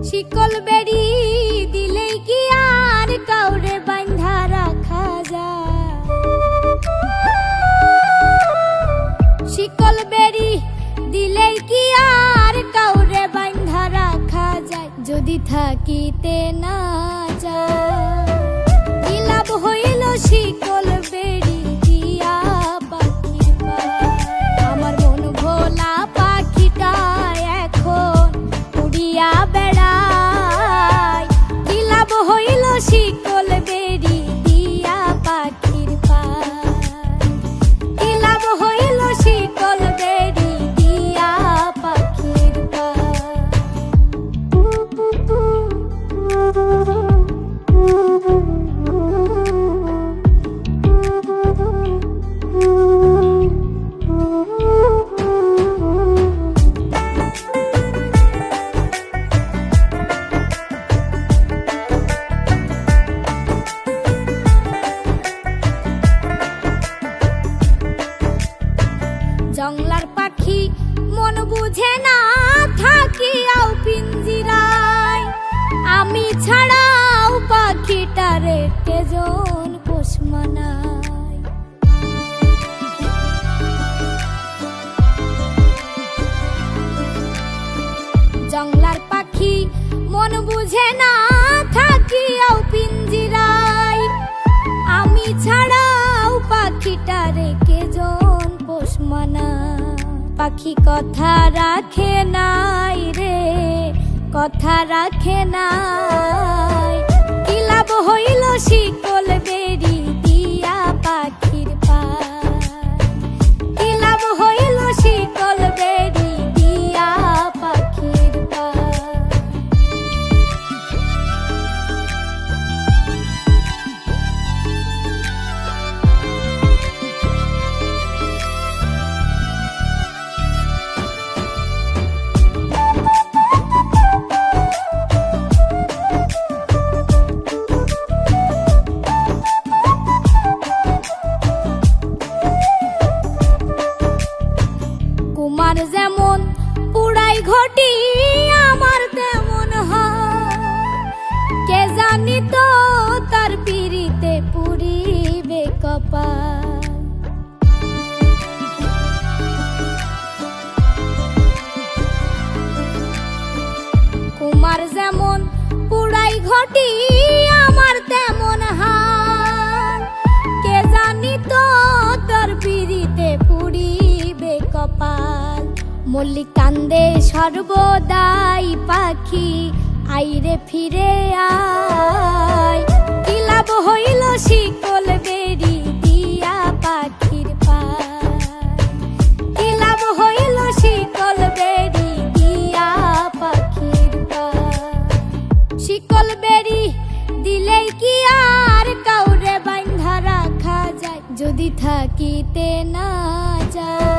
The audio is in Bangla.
শিকল বেড়ি দিলেই কি আর কাউরে বাঁধা রাখা যায়? শিকল বেড়ি দিলেই কি আর কাউরে বাঁধা রাখা যায়? যদি থাকিতে না যায় কি লাভ হইল শিকল বেড়ি দিয়া পাখির পায়? আমার মন ভোলা পাখিটা এখন উড়িয়া বেড়ায়, কি লাভ হইল শিকল বেড়ি দিয়া পাখির পায়? কি লাভ হইল শিকল বেড়ি দিয়া পাখির পায়? জংলার পাখি মন বুঝে না থাকিয়াও পিঞ্জিরায়, আমি ছাড়াও পাখিটারে কেজন পোষ মানায়। জংলার পাখি মন বুঝে না থাকিয়াও পিঞ্জিরায়, আমি ছাড়াও পাখিটারে কেজন পোষ মানায়। পাখি কথা রাখে নাই রে, কথা রাখে নাই, কি লাভ হইল শিকল বেড়ি দিয়া পাখির পায়? কি লাভ হইল শিকল বেড়ি দিয়া পাখির পায়? তোমার যেমন পুড়াই ঘটি আমার তেমন হয়, কে জানি তো তার পিড়িতে পুরিবে কপাল। কুমার যেমন পুড়াই ঘটি আমার তেমন হয়, কে জানি তো তার পিড়িতে পুরিবে কপাল। মল্লিক কান্দে সর্বদাই পাখি আইরে ফিরে আয়, কি লাভ হইল শিকল বেড়ি দিয়া পাখির পায়? কি লাভ হইল শিকল বেড়ি দিয়া পাখির পায়? শিকল বেড়ি দিলেই কি আর কাউরে বাঁধা রাখা যায়? যদি থাকিতে না যায়